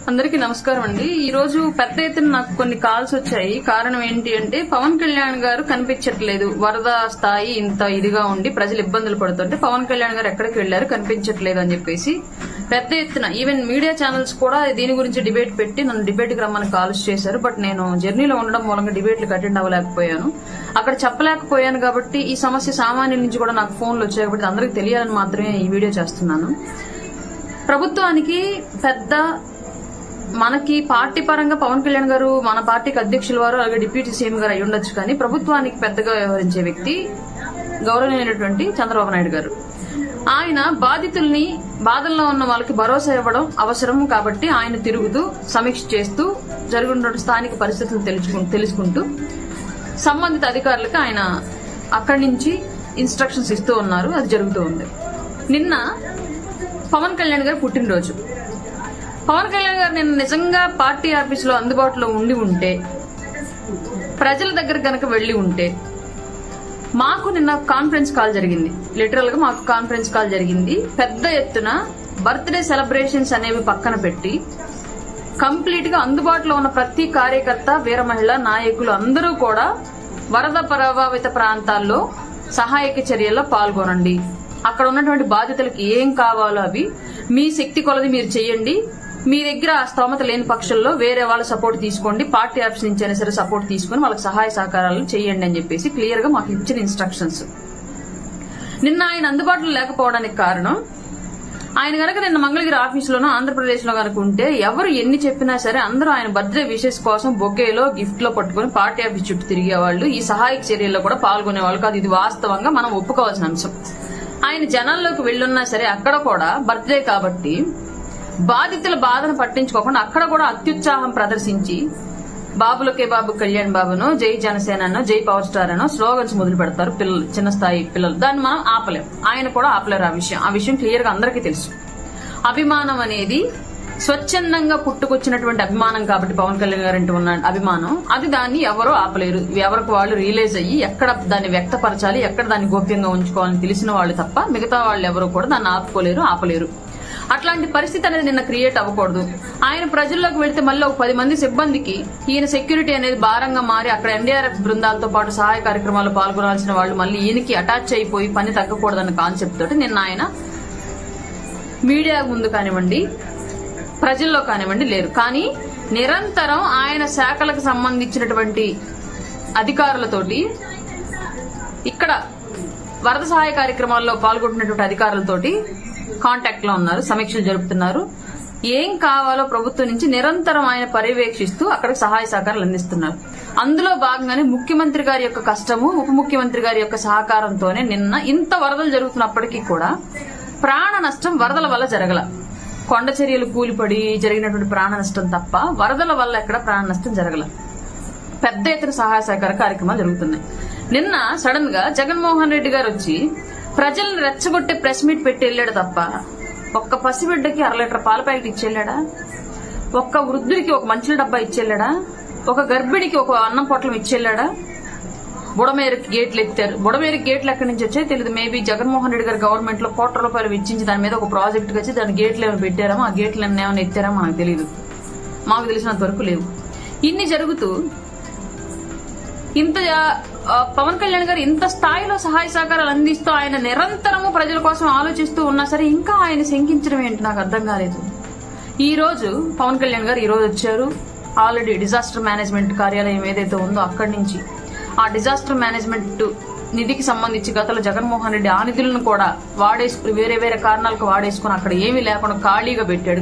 అందరికీ నమస్కారం అండి. ఈ రోజు పెద్ద ఎత్తున నాకు కొన్ని కాల్స్ వచ్చాయి. కారణం ఏంటి అంటే పవన్ కళ్యాణ్ గారు కనిపించట్లేదు, వరద స్థాయి ఇంత ఇదిగా ఉండి ప్రజలు ఇబ్బందులు పడుతుంటే పవన్ కళ్యాణ్ గారు ఎక్కడికి వెళ్లారు కనిపించట్లేదు అని చెప్పేసి పెద్ద ఎత్తున ఈవెన్ మీడియా ఛానల్స్ కూడా దీని గురించి డిబేట్ పెట్టి నన్ను డిబేట్ కి రమ్మని కాల్స్ చేశారు. బట్ నేను జర్నీలో ఉండడం మూలంగా డిబేట్లకు అటెండ్ అవ్వలేకపోయాను, అక్కడ చెప్పలేకపోయాను. కాబట్టి ఈ సమస్య సామాన్యుల నుంచి కూడా నాకు ఫోన్లు వచ్చాయి కాబట్టి అందరికీ తెలియాలని మాత్రమే ఈ వీడియో చేస్తున్నాను. ప్రభుత్వానికి పెద్ద మనకి పార్టీ పరంగా పవన్ కళ్యాణ్ గారు మన పార్టీకి అధ్యక్షుల వారు అలాగే డిప్యూటీ సీఎం గారు అయి ఉండొచ్చు, కానీ ప్రభుత్వానికి పెద్దగా వ్యవహరించే వ్యక్తి గౌరవనీయులైనటువంటి చంద్రబాబు నాయుడు గారు. ఆయన బాధితుల్ని, బాధల్లో ఉన్న వాళ్ళకి భరోసా ఇవ్వడం అవసరం కాబట్టి ఆయన తిరుగుతూ సమీక్ష చేస్తూ జరుగుతున్న స్థానిక పరిస్థితులు తెలుసుకుంటూ సంబంధిత అధికారులకు ఆయన అక్కడి నుంచి ఇన్స్ట్రక్షన్స్ ఇస్తూ ఉన్నారు. అది జరుగుతూ ఉంది. నిన్న పవన్ కళ్యాణ్ గారు పుట్టినరోజు. పవన్ కళ్యాణ్ గారు నిన్న నిజంగా పార్టీ ఆఫీసులో అందుబాటులో ఉంటే, ప్రజల దగ్గర గనక వెళ్లి ఉంటే, మాకు నిన్న కాన్ఫరెన్స్ కాల్ జరిగింది. లిటరల్ గా మాకు కాన్ఫరెన్స్ కాల్ జరిగింది. పెద్ద ఎత్తున బర్త్డే సెలబ్రేషన్స్ అనేవి పక్కన పెట్టి కంప్లీట్ గా అందుబాటులో ఉన్న ప్రతి కార్యకర్త, వీర మహిళ నాయకులు అందరూ కూడా వరద ప్రభావిత ప్రాంతాల్లో సహాయక చర్యల్లో పాల్గొనండి, అక్కడ ఉన్నటువంటి బాధితులకు ఏం కావాలో అవి మీ శక్తి కొలది మీరు చేయండి, మీ దగ్గర స్తోమత లేని పక్షంలో వేరే వాళ్ళ సపోర్ట్ తీసుకోండి, పార్టీ ఆఫీస్ నుంచి అయినా సరే సపోర్ట్ తీసుకుని వాళ్ళకి సహాయ సహకారాలు చేయండి అని చెప్పేసి క్లియర్ గా మాకు ఇచ్చిన ఇన్స్ట్రక్షన్స్. నిన్న ఆయన అందుబాటులో లేకపోవడానికి కారణం, ఆయన గనక నిన్న మంగళగిరి ఆఫీసులోనో ఆంధ్రప్రదేశ్ లో గనక ఉంటే ఎవరు ఎన్ని చెప్పినా సరే అందరూ ఆయన బర్త్డే విషెస్ కోసం బొకేలో గిఫ్ట్ లో పట్టుకుని పార్టీ ఆఫీస్ చుట్టూ తిరిగేవాళ్ళు, ఈ సహాయక చర్యల్లో కూడా పాల్గొనేవాళ్ళు కాదు. ఇది వాస్తవంగా మనం ఒప్పుకోవాల్సిన అంశం. ఆయన జనాల్లోకి వెళ్లున్నా సరే అక్కడ కూడా బర్త్డే కాబట్టి బాధితుల బాధను పట్టించుకోకుండా అక్కడ కూడా అత్యుత్సాహం ప్రదర్శించి బాబులకే బాబు కళ్యాణ్ బాబునో, జై జనసేనో, జై పవర్ స్టార్ అనో స్లోగన్స్ మొదలు పెడతారు పిల్లలు, చిన్న స్థాయి పిల్లలు. దాన్ని మనం ఆపలేం, ఆయన కూడా ఆపలేరు. ఆ విషయం క్లియర్ గా అందరికీ తెలుసు. అభిమానం అనేది స్వచ్ఛందంగా పుట్టుకొచ్చినటువంటి అభిమానం కాబట్టి పవన్ కళ్యాణ్ గారు అంటూ ఉన్న అభిమానం, అది దాన్ని ఎవరో ఆపలేరు. ఎవరికి వాళ్ళు రియలైజ్ అయ్యి ఎక్కడ దాన్ని వ్యక్తపరచాలి, ఎక్కడ దాన్ని గోప్యంగా ఉంచుకోవాలని తెలిసిన వాళ్ళు తప్ప మిగతా వాళ్ళు ఎవరు కూడా దాన్ని ఆపలేరు. అట్లాంటి పరిస్థితి అనేది నిన్న క్రియేట్ అవ్వకూడదు. ఆయన ప్రజల్లోకి వెళ్తే మళ్ళీ ఒక 10 మంది సిబ్బందికి ఈయన సెక్యూరిటీ అనేది భారంగా మారి అక్కడ ఎన్డీఆర్ఎఫ్ బృందాలతో పాటు సహాయ కార్యక్రమాల్లో పాల్గొనాల్సిన వాళ్ళు మళ్ళీ ఈయనకి అటాచ్ అయిపోయి పని తగ్గకూడదన్న కాన్సెప్ట్ తోటి నిన్న ఆయన మీడియా ముందు కానివ్వండి, ప్రజల్లో కానివ్వండి లేరు. కానీ నిరంతరం ఆయన శాఖలకు సంబంధించినటువంటి అధికారులతోటి, ఇక్కడ వరద సహాయ కార్యక్రమాల్లో పాల్గొంటున్నటువంటి అధికారులతోటి కాంటాక్ట్ లో ఉన్నారు, సమీక్షలు జరుపుతున్నారు. ఏం కావాలో ప్రభుత్వం నుంచి నిరంతరం ఆయన పర్యవేక్షిస్తూ అక్కడ సహాయ సహకారాలు అందిస్తున్నారు. అందులో భాగంగానే ముఖ్యమంత్రి గారి యొక్క కష్టము, ఉప ముఖ్యమంత్రి గారి యొక్క సహకారంతోనే నిన్న ఇంత వరదలు జరుగుతున్నప్పటికీ కూడా ప్రాణ నష్టం వరదల వల్ల జరగల. కొండ చర్యలు కూలిపడి జరిగినటువంటి ప్రాణ నష్టం తప్ప వరదల వల్ల ఎక్కడ ప్రాణ నష్టం జరగల. పెద్ద ఎత్తున సహాయ సహకార కార్యక్రమాలు జరుగుతున్నాయి. నిన్న సడన్ గా జగన్మోహన్ రెడ్డి గారు వచ్చి ప్రజల్ని రెచ్చగొట్టే ప్రెస్ మీట్ పెట్టి వెళ్లాడు తప్ప ఒక్క పసిబిడ్డకి 1/2 లీటర్ పాల ప్యాకెట్ ఇచ్చేళ్లాడా, ఒక్క వృద్ధుడికి ఒక మంచుల డబ్బా ఇచ్చేళ్లాడా, ఒక గర్భిణికి ఒక అన్నం పొట్లం ఇచ్చేళ్లాడా? బుడమేరుకి గేట్లు ఎత్తారు. బుడమేరుకి గేట్లు ఎక్కడి నుంచి వచ్చాయో తెలియదు. మేబీ జగన్మోహన్ రెడ్డి గారి గవర్నమెంట్ లో ₹1,00,00,000 వెచ్చించి దాని మీద ఒక ప్రాజెక్ట్ వచ్చి దాని గేట్లు ఏమైనా పెట్టారో, ఆ గేట్లు ఏమైనా ఎత్తారో మనకు తెలియదు. మాకు తెలిసినంత వరకు లేవు. ఇన్ని జరుగుతూ ఇంత పవన్ కళ్యాణ్ గారు ఇంత స్థాయిలో సహాయ సహకారాలు అందిస్తూ ఆయన నిరంతరము ప్రజల కోసం ఆలోచిస్తూ ఉన్నా సరే ఇంకా ఆయన శంకించడం ఏంటి నాకు అర్థం కాలేదు. ఈ రోజు పవన్ కళ్యాణ్ గారు ఈ రోజు వచ్చారు. ఆల్రెడీ డిజాస్టర్ మేనేజ్మెంట్ కార్యాలయం ఏదైతే ఉందో అక్కడి నుంచి ఆ డిజాస్టర్ మేనేజ్మెంట్ నిధికి సంబంధించి గతంలో జగన్మోహన్ రెడ్డి ఆ నిధులను కూడా వేరే కారణాలకు వాడేసుకుని అక్కడ ఏమీ లేకుండా ఖాళీగా పెట్టాడు.